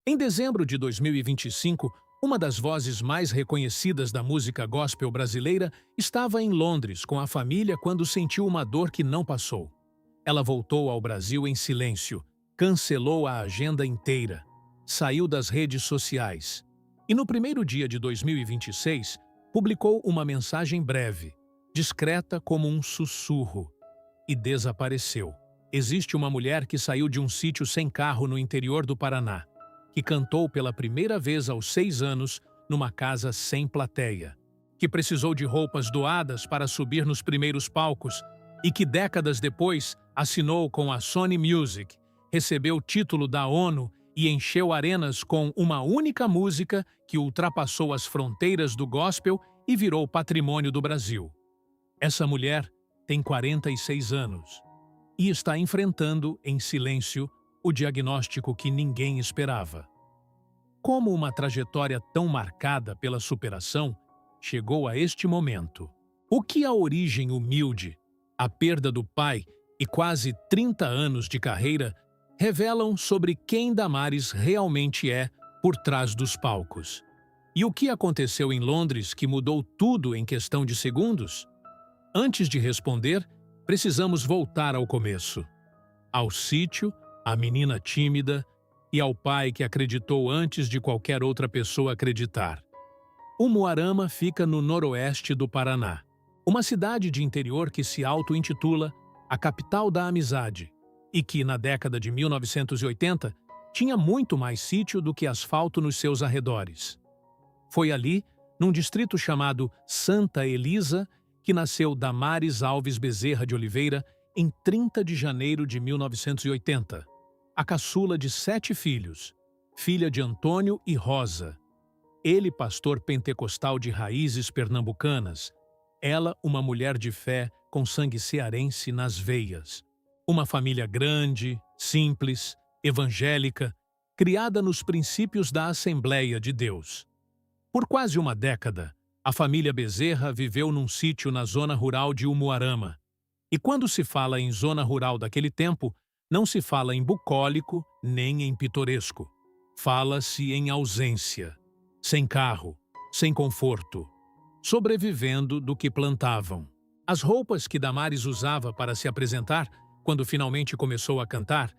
Em dezembro de 2025, uma das vozes mais reconhecidas da música gospel brasileira estava em Londres com a família quando sentiu uma dor que não passou. Ela voltou ao Brasil em silêncio, cancelou a agenda inteira, saiu das redes sociais e, no primeiro dia de 2026, publicou uma mensagem breve, discreta como um sussurro, e desapareceu. Existe uma mulher que saiu de um sítio sem carro no interior do Paraná, que cantou pela primeira vez aos 6 anos numa casa sem plateia, que precisou de roupas doadas para subir nos primeiros palcos e que décadas depois assinou com a Sony Music, recebeu o título da ONU e encheu arenas com uma única música que ultrapassou as fronteiras do gospel e virou patrimônio do Brasil. Essa mulher tem 46 anos e está enfrentando, em silêncio, o diagnóstico que ninguém esperava. Como uma trajetória tão marcada pela superação chegou a este momento? O que a origem humilde, a perda do pai e quase 30 anos de carreira revelam sobre quem Damares realmente é por trás dos palcos? E o que aconteceu em Londres que mudou tudo em questão de segundos? Antes de responder, precisamos voltar ao começo. Ao sítio, à menina tímida e ao pai que acreditou antes de qualquer outra pessoa acreditar. Umuarama fica no noroeste do Paraná, uma cidade de interior que se auto-intitula a capital da amizade e que, na década de 1980, tinha muito mais sítio do que asfalto nos seus arredores. Foi ali, num distrito chamado Santa Elisa, que nasceu Damares Alves Bezerra de Oliveira em 30 de janeiro de 1980, a caçula de 7 filhos, filha de Antônio e Rosa. Ele, pastor pentecostal de raízes pernambucanas, ela, uma mulher de fé com sangue cearense nas veias. Uma família grande, simples, evangélica, criada nos princípios da Assembleia de Deus. Por quase uma década, a família Bezerra viveu num sítio na zona rural de Umuarama. E quando se fala em zona rural daquele tempo, não se fala em bucólico nem em pitoresco. Fala-se em ausência, sem carro, sem conforto, sobrevivendo do que plantavam. As roupas que Damares usava para se apresentar, quando finalmente começou a cantar,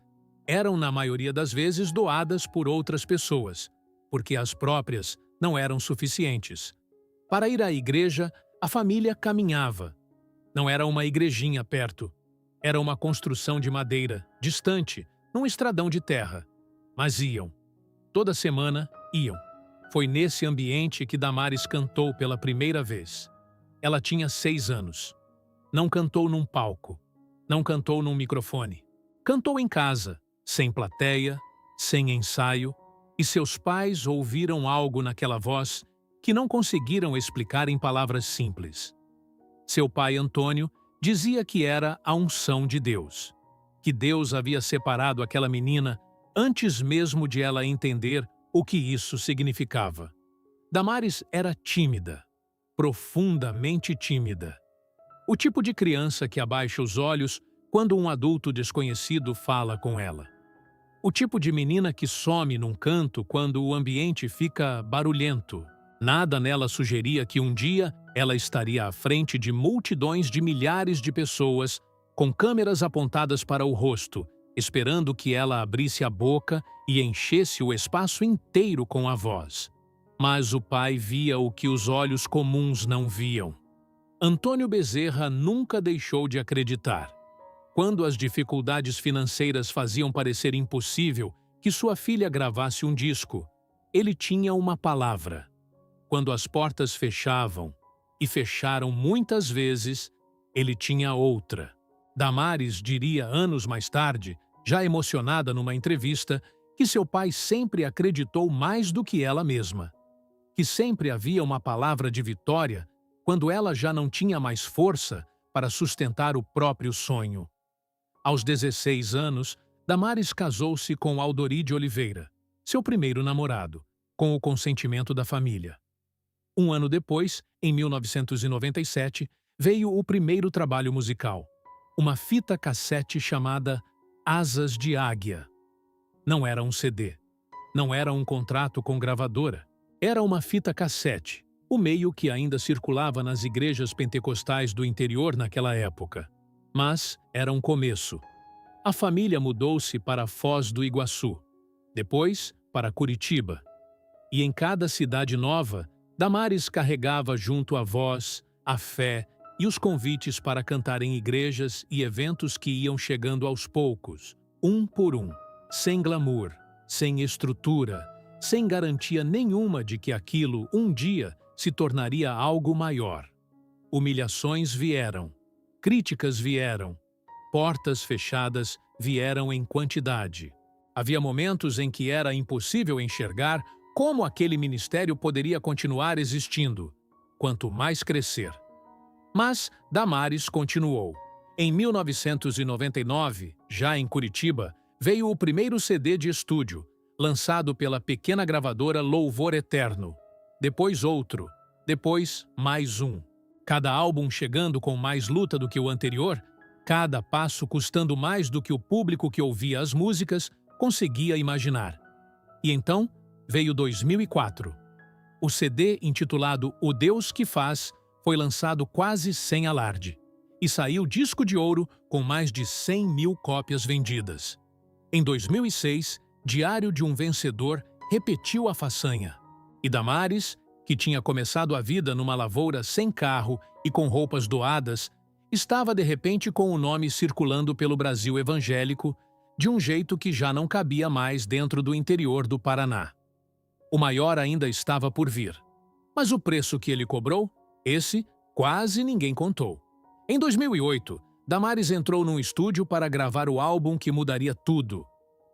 eram na maioria das vezes doadas por outras pessoas, porque as próprias não eram suficientes. Para ir à igreja, a família caminhava. Não era uma igrejinha perto. Era uma construção de madeira, distante, num estradão de terra. Mas iam. Toda semana, iam. Foi nesse ambiente que Damares cantou pela primeira vez. Ela tinha 6 anos. Não cantou num palco. Não cantou num microfone. Cantou em casa, sem plateia, sem ensaio, e seus pais ouviram algo naquela voz que não conseguiram explicar em palavras simples. Seu pai, Antônio, dizia que era a unção de Deus, que Deus havia separado aquela menina antes mesmo de ela entender o que isso significava. Damares era tímida, profundamente tímida. O tipo de criança que abaixa os olhos quando um adulto desconhecido fala com ela. O tipo de menina que some num canto quando o ambiente fica barulhento. Nada nela sugeria que um dia ela estaria à frente de multidões de milhares de pessoas, com câmeras apontadas para o rosto, esperando que ela abrisse a boca e enchesse o espaço inteiro com a voz. Mas o pai via o que os olhos comuns não viam. Antônio Bezerra nunca deixou de acreditar. Quando as dificuldades financeiras faziam parecer impossível que sua filha gravasse um disco, ele tinha uma palavra. Quando as portas fechavam, e fecharam muitas vezes, ele tinha outra. Damares diria anos mais tarde, já emocionada numa entrevista, que seu pai sempre acreditou mais do que ela mesma. Que sempre havia uma palavra de vitória quando ela já não tinha mais força para sustentar o próprio sonho. Aos 16 anos, Damares casou-se com Aldori de Oliveira, seu primeiro namorado, com o consentimento da família. Um ano depois, em 1997, veio o primeiro trabalho musical, uma fita cassete chamada Asas de Águia. Não era um CD. Não era um contrato com gravadora. Era uma fita cassete, o meio que ainda circulava nas igrejas pentecostais do interior naquela época. Mas era um começo. A família mudou-se para Foz do Iguaçu, depois para Curitiba. E em cada cidade nova, Damares carregava junto a voz, a fé e os convites para cantar em igrejas e eventos que iam chegando aos poucos, um por um, sem glamour, sem estrutura, sem garantia nenhuma de que aquilo, um dia, se tornaria algo maior. Humilhações vieram, críticas vieram, portas fechadas vieram em quantidade. Havia momentos em que era impossível enxergar como aquele ministério poderia continuar existindo, quanto mais crescer. Mas Damares continuou. Em 1999, já em Curitiba, veio o primeiro CD de estúdio, lançado pela pequena gravadora Louvor Eterno. Depois outro, depois mais um. Cada álbum chegando com mais luta do que o anterior, cada passo custando mais do que o público que ouvia as músicas conseguia imaginar. E então veio 2004. O CD, intitulado O Deus que Faz, foi lançado quase sem alarde e saiu disco de ouro com mais de 100 mil cópias vendidas. Em 2006, Diário de um Vencedor repetiu a façanha. E Damares, que tinha começado a vida numa lavoura sem carro e com roupas doadas, estava de repente com o nome circulando pelo Brasil evangélico de um jeito que já não cabia mais dentro do interior do Paraná. O maior ainda estava por vir. Mas o preço que ele cobrou, esse quase ninguém contou. Em 2008, Damares entrou num estúdio para gravar o álbum que mudaria tudo.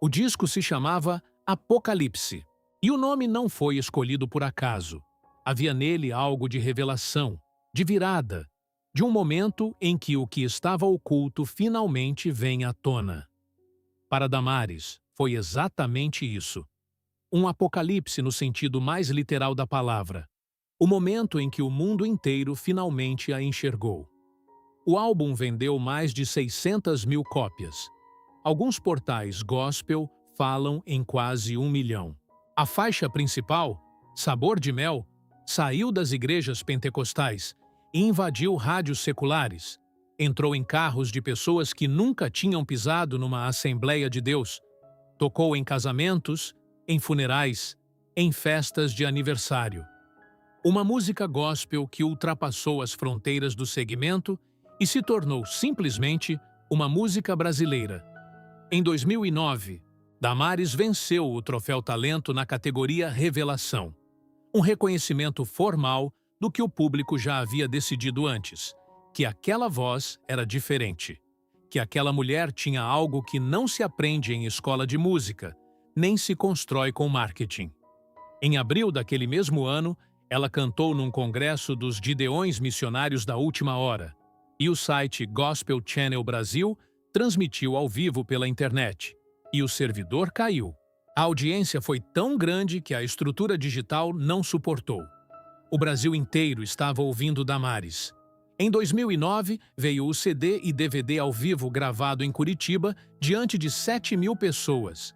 O disco se chamava Apocalipse, e o nome não foi escolhido por acaso. Havia nele algo de revelação, de virada, de um momento em que o que estava oculto finalmente vem à tona. Para Damares, foi exatamente isso. Um apocalipse no sentido mais literal da palavra. O momento em que o mundo inteiro finalmente a enxergou. O álbum vendeu mais de 600 mil cópias. Alguns portais gospel falam em quase 1 milhão. A faixa principal, Sabor de Mel, saiu das igrejas pentecostais e invadiu rádios seculares. Entrou em carros de pessoas que nunca tinham pisado numa Assembleia de Deus. Tocou em casamentos, em funerais, em festas de aniversário. Uma música gospel que ultrapassou as fronteiras do segmento e se tornou simplesmente uma música brasileira. Em 2009, Damares venceu o Troféu Talento na categoria Revelação. Um reconhecimento formal do que o público já havia decidido antes, que aquela voz era diferente, que aquela mulher tinha algo que não se aprende em escola de música, nem se constrói com marketing. Em abril daquele mesmo ano, ela cantou num congresso dos Gideões Missionários da Última Hora, e o site Gospel Channel Brasil transmitiu ao vivo pela internet, e o servidor caiu. A audiência foi tão grande que a estrutura digital não suportou. O Brasil inteiro estava ouvindo Damares. Em 2009, veio o CD e DVD ao vivo gravado em Curitiba diante de 7 mil pessoas.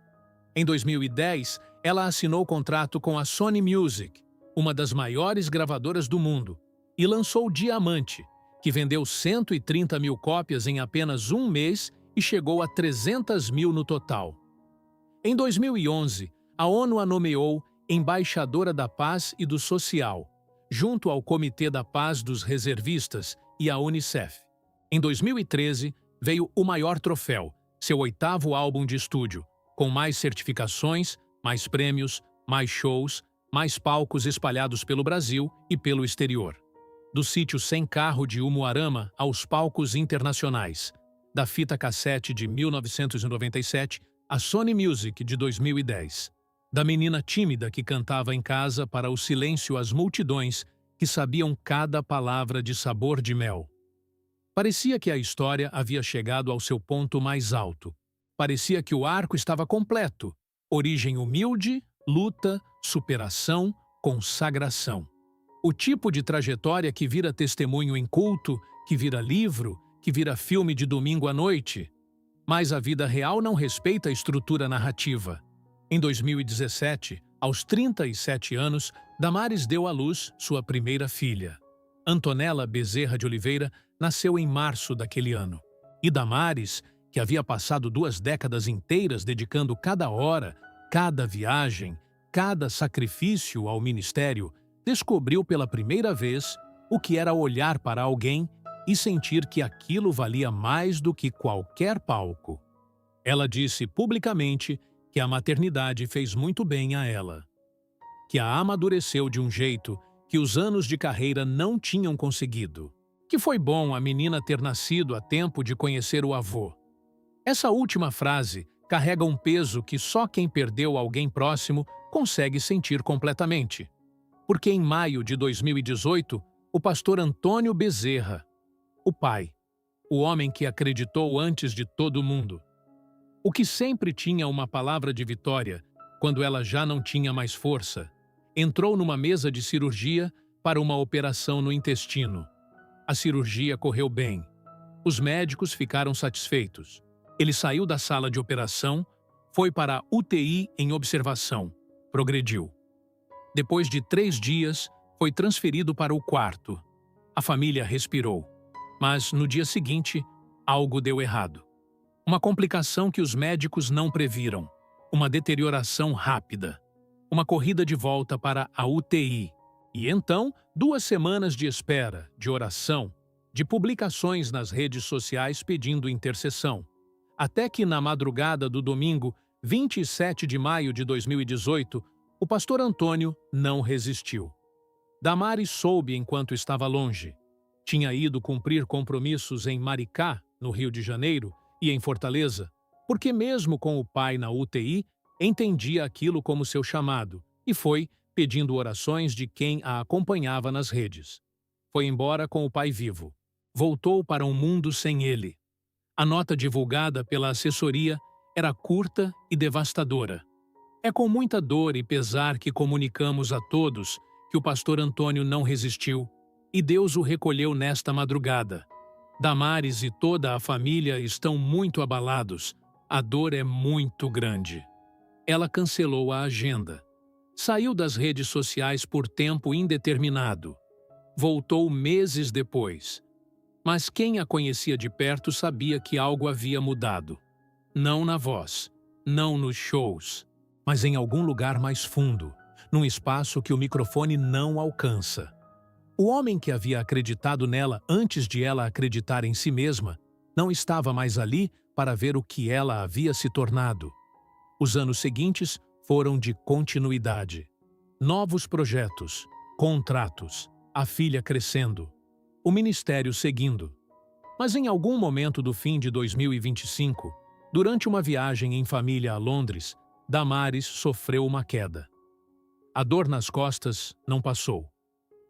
Em 2010, ela assinou contrato com a Sony Music, uma das maiores gravadoras do mundo, e lançou Diamante, que vendeu 130 mil cópias em apenas um mês e chegou a 300 mil no total. Em 2011, a ONU a nomeou Embaixadora da Paz e do Social, junto ao Comitê da Paz dos Reservistas e à Unicef. Em 2013, veio o maior troféu, seu 8º álbum de estúdio, com mais certificações, mais prêmios, mais shows, mais palcos espalhados pelo Brasil e pelo exterior. Do sítio sem carro de Umuarama aos palcos internacionais. Da fita cassete de 1997 à Sony Music de 2010. Da menina tímida que cantava em casa para o silêncio às multidões que sabiam cada palavra de Sabor de Mel. Parecia que a história havia chegado ao seu ponto mais alto. Parecia que o arco estava completo. Origem humilde, luta, superação, consagração. O tipo de trajetória que vira testemunho em culto, que vira livro, que vira filme de domingo à noite. Mas a vida real não respeita a estrutura narrativa. Em 2017, aos 37 anos, Damares deu à luz sua primeira filha. Antonella Bezerra de Oliveira nasceu em março daquele ano. E Damares, que havia passado 2 décadas inteiras dedicando cada hora, cada viagem, cada sacrifício ao ministério, descobriu pela primeira vez o que era olhar para alguém e sentir que aquilo valia mais do que qualquer palco. Ela disse publicamente que a maternidade fez muito bem a ela, que a amadureceu de um jeito que os anos de carreira não tinham conseguido, que foi bom a menina ter nascido a tempo de conhecer o avô. Essa última frase carrega um peso que só quem perdeu alguém próximo consegue sentir completamente. Porque em maio de 2018, o pastor Antônio Bezerra, o pai, o homem que acreditou antes de todo mundo, o que sempre tinha uma palavra de vitória quando ela já não tinha mais força, entrou numa mesa de cirurgia para uma operação no intestino. A cirurgia correu bem. Os médicos ficaram satisfeitos. Ele saiu da sala de operação, foi para a UTI em observação. Progrediu. Depois de 3 dias, foi transferido para o quarto. A família respirou. Mas, no dia seguinte, algo deu errado. Uma complicação que os médicos não previram. Uma deterioração rápida. Uma corrida de volta para a UTI. E então, 2 semanas de espera, de oração, de publicações nas redes sociais pedindo intercessão. Até que, na madrugada do domingo, 27 de maio de 2018, o pastor Antônio não resistiu. Damares soube enquanto estava longe. Tinha ido cumprir compromissos em Maricá, no Rio de Janeiro, e em Fortaleza, porque mesmo com o pai na UTI, entendia aquilo como seu chamado, e foi pedindo orações de quem a acompanhava nas redes. Foi embora com o pai vivo. Voltou para um mundo sem ele. A nota divulgada pela assessoria era curta e devastadora. É com muita dor e pesar que comunicamos a todos que o pastor Antônio não resistiu e Deus o recolheu nesta madrugada. Damares e toda a família estão muito abalados. A dor é muito grande. Ela cancelou a agenda. Saiu das redes sociais por tempo indeterminado. Voltou meses depois. Mas quem a conhecia de perto sabia que algo havia mudado. Não na voz, não nos shows, mas em algum lugar mais fundo, num espaço que o microfone não alcança. O homem que havia acreditado nela antes de ela acreditar em si mesma não estava mais ali para ver o que ela havia se tornado. Os anos seguintes foram de continuidade. Novos projetos, contratos, a filha crescendo, o ministério seguindo. Mas em algum momento do fim de 2025, durante uma viagem em família a Londres, Damares sofreu uma queda. A dor nas costas não passou.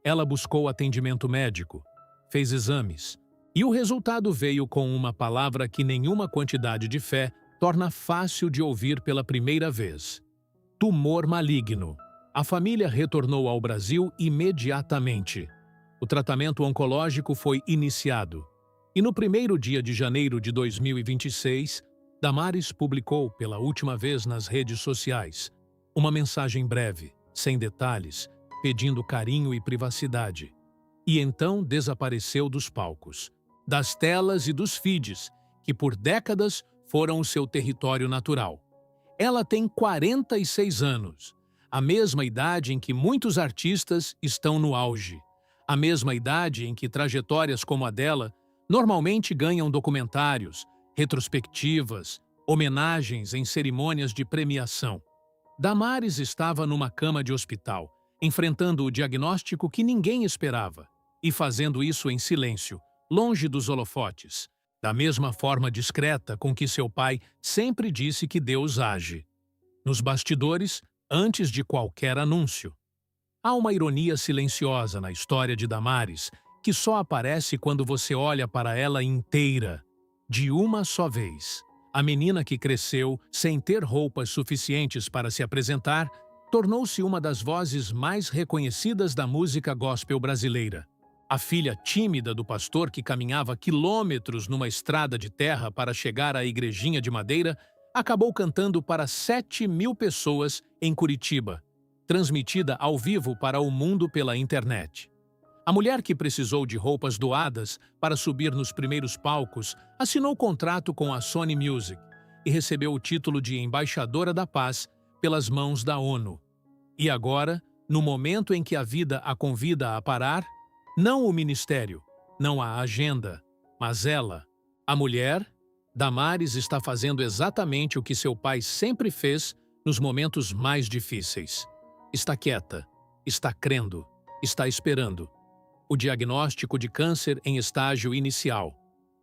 Ela buscou atendimento médico, fez exames, e o resultado veio com uma palavra que nenhuma quantidade de fé torna fácil de ouvir pela primeira vez. Tumor maligno. A família retornou ao Brasil imediatamente. O tratamento oncológico foi iniciado. E no primeiro dia de janeiro de 2026, Damares publicou pela última vez nas redes sociais uma mensagem breve, sem detalhes, pedindo carinho e privacidade. E então desapareceu dos palcos, das telas e dos feeds, que por décadas foram o seu território natural. Ela tem 46 anos, a mesma idade em que muitos artistas estão no auge, a mesma idade em que trajetórias como a dela normalmente ganham documentários, retrospectivas, homenagens em cerimônias de premiação. Damares estava numa cama de hospital, enfrentando o diagnóstico que ninguém esperava, e fazendo isso em silêncio, longe dos holofotes, da mesma forma discreta com que seu pai sempre disse que Deus age. Nos bastidores, antes de qualquer anúncio. Há uma ironia silenciosa na história de Damares, que só aparece quando você olha para ela inteira, de uma só vez. A menina que cresceu sem ter roupas suficientes para se apresentar, tornou-se uma das vozes mais reconhecidas da música gospel brasileira. A filha tímida do pastor que caminhava quilômetros numa estrada de terra para chegar à igrejinha de madeira, acabou cantando para 7.000 pessoas em Curitiba, transmitida ao vivo para o mundo pela internet. A mulher que precisou de roupas doadas para subir nos primeiros palcos assinou contrato com a Sony Music e recebeu o título de Embaixadora da Paz pelas mãos da ONU. E agora, no momento em que a vida a convida a parar, não o ministério, não a agenda, mas ela, a mulher, Damares está fazendo exatamente o que seu pai sempre fez nos momentos mais difíceis. Está quieta, está crendo, está esperando. O diagnóstico de câncer em estágio inicial,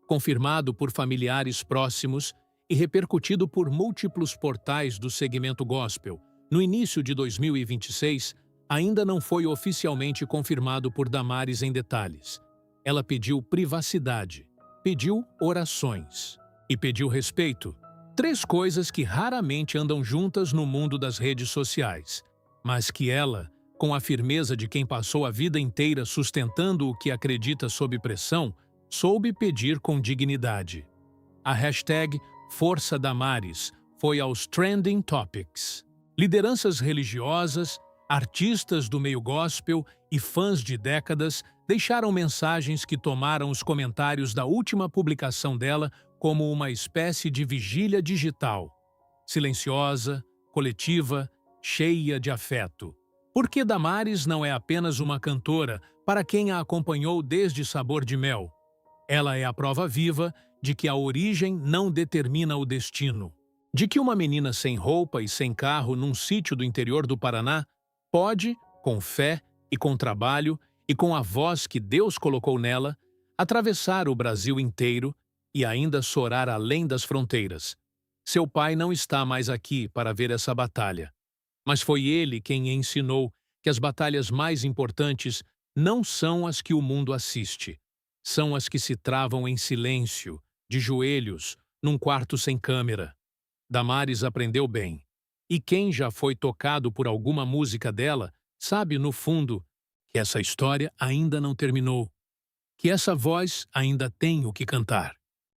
confirmado por familiares próximos e repercutido por múltiplos portais do segmento gospel, no início de 2026, ainda não foi oficialmente confirmado por Damares em detalhes. Ela pediu privacidade, pediu orações e pediu respeito. 3 coisas que raramente andam juntas no mundo das redes sociais, mas que ela, com a firmeza de quem passou a vida inteira sustentando o que acredita sob pressão, soube pedir com dignidade. A hashtag Força Damares foi aos Trending Topics. Lideranças religiosas, artistas do meio gospel e fãs de décadas deixaram mensagens que tomaram os comentários da última publicação dela como uma espécie de vigília digital. Silenciosa, coletiva, cheia de afeto. Porque Damares não é apenas uma cantora para quem a acompanhou desde Sabor de Mel. Ela é a prova viva de que a origem não determina o destino. De que uma menina sem roupa e sem carro num sítio do interior do Paraná pode, com fé e com trabalho e com a voz que Deus colocou nela, atravessar o Brasil inteiro e ainda sorar além das fronteiras. Seu pai não está mais aqui para ver essa batalha. Mas foi ele quem ensinou que as batalhas mais importantes não são as que o mundo assiste. São as que se travam em silêncio, de joelhos, num quarto sem câmera. Damares aprendeu bem. E quem já foi tocado por alguma música dela sabe, no fundo, que essa história ainda não terminou. Que essa voz ainda tem o que cantar.